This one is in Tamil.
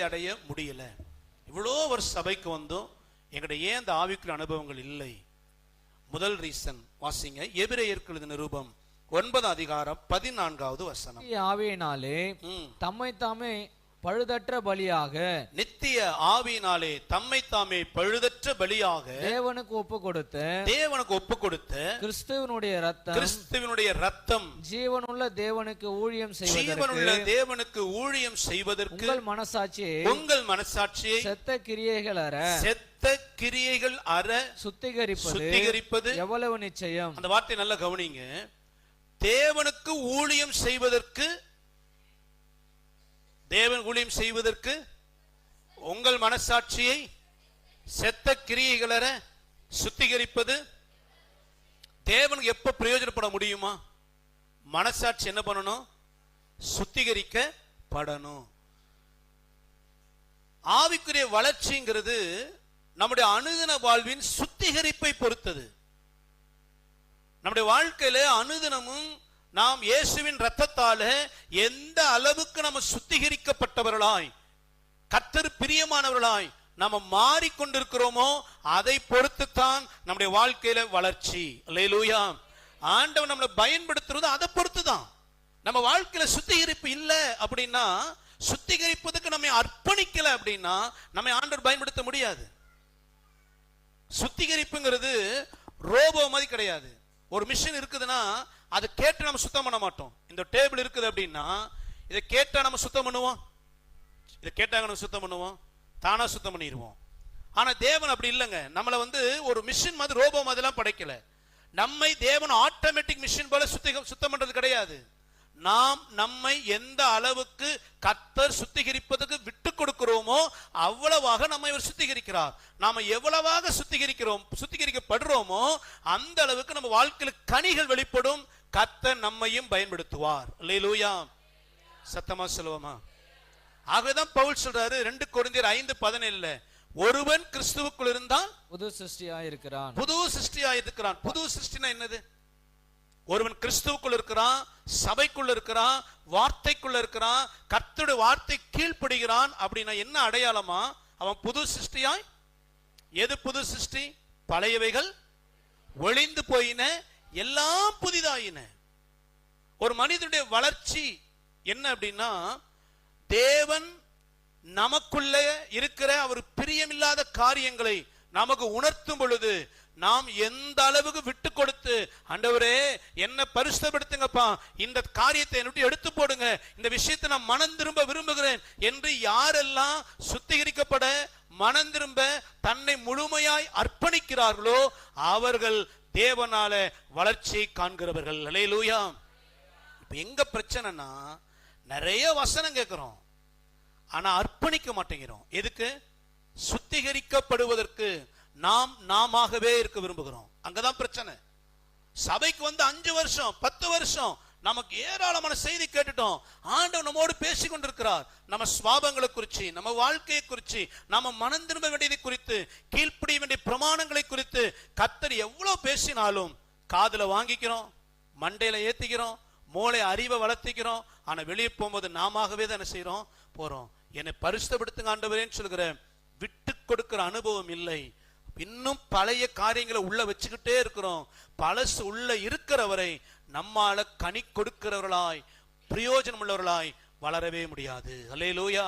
அடைய முடியல. இவ்வளோ ஒரு சபைக்கு வந்தோம், எங்கள்கிட்ட ஏன் அந்த ஆவிக்குரிய அனுபவங்கள் இல்லை? முதல் ரீசன் வாசிங்க, எபிரேயருக்கு எழுதின நிருபம் 9:14 ஆவியினாலே தம்மை தாமே பழுதற்ற பலியாக, நித்திய ஆவியினாலே தம்மை தாமே பழுதற்ற பலியாக தேவனுக்கு ஒப்பு கொடுத்த கிறிஸ்துவினுடைய ரத்தம் ஜீவனுள்ள தேவனுக்கு ஊழியம் செய்வதற்கு உங்கள் மனசாட்சியை செத்த கிரியைகள் அற சுத்திகரிப்பது எவ்வளவு நிச்சயம். அந்த வார்த்தை நல்லா கவனிங்க. தேவனுக்கு ஊழியம் செய்வதற்கு உங்கள் மனசாட்சியை செத்த கிரியைகளற சுத்திகரிப்பது. தேவனுக்கு எப்ப பிரயோஜனப்பட முடியுமா? மனசாட்சி என்ன பண்ணணும்? சுத்திகரிக்கப்படணும். ஆவிக்குரிய வளர்ச்சிங்கிறது நம்முடைய அனுதின வாழ்வின் சுத்திகரிப்பை பொறுத்தது. நம்முடைய வாழ்க்கையில அனுதினமும் நாம் இயேசுவின் இரத்தத்தால எந்த அளவுக்கு நம்ம சுத்திகரிக்கப்பட்டவர்களாய், கர்த்தர் பிரியமானவர்களாய் நம்ம மாறிக்கொண்டிருக்கிறோமோ அதை பொறுத்துத்தான் நம்முடைய வாழ்க்கையில வளர்ச்சி. அல்லேலூயா. ஆண்டவன் நம்மளை பயன்படுத்துறது அதை பொறுத்துதான். நம்ம வாழ்க்கையில சுத்திகரிப்பு இல்லை அப்படின்னா, சுத்திகரிப்பதுக்கு நம்ம அர்ப்பணிக்கல அப்படின்னா நம்ம ஆண்டவர் பயன்படுத்த முடியாது. சுத்திகரிப்புங்கிறது ரோபோ மாதிரி கிடையாது. ஒரு மிஷின் இருக்குதுன்னா அது கேட்டு நம்ம சுத்தம் பண்ண மாட்டோம். இந்த டேபிள் இருக்குது அப்படின்னா இதை கேட்டா நம்ம சுத்தம் பண்ணுவோம், இதை கேட்டாங்க நம்ம சுத்தம் பண்ணுவோம், தானா சுத்தம் பண்ணிடுவோம். ஆனா தேவன் அப்படி இல்லைங்க. நம்மளை ஒரு மிஷின் மாதிரி ரோபோ மாதிரிலாம் படைக்கல. நம்மை தேவன் ஆட்டோமேட்டிக் மிஷின் போல சுத்தம் பண்றது கிடையாது. நாம் நம்மை எந்த அளவுக்கு கர்த்தர் சுத்திகரிப்பதற்கு விட்டு கொடுக்கிறோமோ அவ்வளவாக நம்மை இவர் சுத்திகரிக்கிறார். நாம எவ்வளவாக சுத்திகரிக்கப்படுறோமோ அந்த அளவுக்கு நம்ம வாழ்க்கையில் கனிகள் வெளிப்படும். கர்த்தர் நம்மையும் பயன்படுத்துவார். அல்லேலூயா. சத்தமா சொல்லுவோமா? ஆகவேதான் பவுல் சொல்றாரு 2 கொரிந்தியர் 5:17, ஒருவன் கிறிஸ்துவுக்குள் இருந்தால் புது சிருஷ்டியாய் இருக்கிறான். புது சிருஷ்டினா என்னது? ஒருவன் கிறிஸ்துவுக்குள் இருக்கிறான், சபைக்குள்ள இருக்கிறான், வார்த்தைக்குள்ள இருக்கிறான், கர்த்தருடைய வார்த்தை கீழ்ப்படுகிறான் அப்படின்னா என்ன அடையாளமா? அவன் புது சிருஷ்டியாய். எது புது சிருஷ்டி? பழையவைகள் ஒளிந்து போயின, எல்லாம் புதிதாயின. ஒரு மனிதனுடைய வளர்ச்சி என்ன அப்படின்னா, தேவன் நமக்குள்ள இருக்கிற அவர் பிரியமில்லாத காரியங்களை நமக்கு உணர்த்தும் பொழுது நாம் எந்த அளவுக்கு விட்டு கொடுத்து, ஆண்டவரே என்ன பரிசுத்தப்படுத்துங்கப்பா, இந்த காரியத்தை என்னை எடுத்து போடுங்க, இந்த விஷயத்தை நான் மனம் திரும்ப விரும்புகிறேன் என்று யாரெல்லாம் சுத்திகரிக்கப்பட மனம் திரும்ப தன்னை முழுமையாய் அர்ப்பணிக்கிறார்களோ அவர்கள் தேவனால வளர்ச்சியை காண்கிறவர்கள். அல்லேலூயா. இப்ப எங்க பிரச்சனைனா, நிறைய வசனம் கேட்கிறோம், ஆனா அர்ப்பணிக்க மாட்டேங்கிறோம். எதுக்கு? சுத்திகரிக்கப்படுவதற்கு. நாமவே இருக்க விரும்புகிறோம். அங்கதான் பிரச்சனை. சபைக்கு 5 வருஷம் 10 வருஷம் நமக்கு ஏராளமான செய்தி கேட்டுட்டோம். ஆண்டவர் நம்மோடு பேசிக் கொண்டிருக்கிறார். நம்ம சுவாபங்களை குறித்து, நம்ம வாழ்க்கையை குறித்து, நம்ம மனம் திரும்ப வேண்டியதை குறித்து, கீழ்ப்படிய வேண்டிய பிரமாணங்களை குறித்து கர்த்தர் எவ்வளவு பேசினாலும் காதுல வாங்கிக்கிறோம், மண்டையில ஏத்திக்கிறோம், மூளை அறிவை வளர்த்திக்கிறோம். ஆனா வெளியே போகும்போது நாமவே தான் என்ன செய்யறோம்? போறோம். என்னை பரிசுத்தப்படுத்துங்க ஆண்டவரேன்னு சொல்கிற விட்டு கொடுக்கிற அனுபவம் இல்லை. இன்னும் பழைய காரியங்களை உள்ள வச்சுக்கிட்டே இருக்கிறோம். பழசு உள்ள இருக்கிறவரை நம்மால கனி கொடுக்கிறவர்களாய், பிரயோஜனம் உள்ளவர்களாய் வளரவே முடியாது. அல்லேலூயா.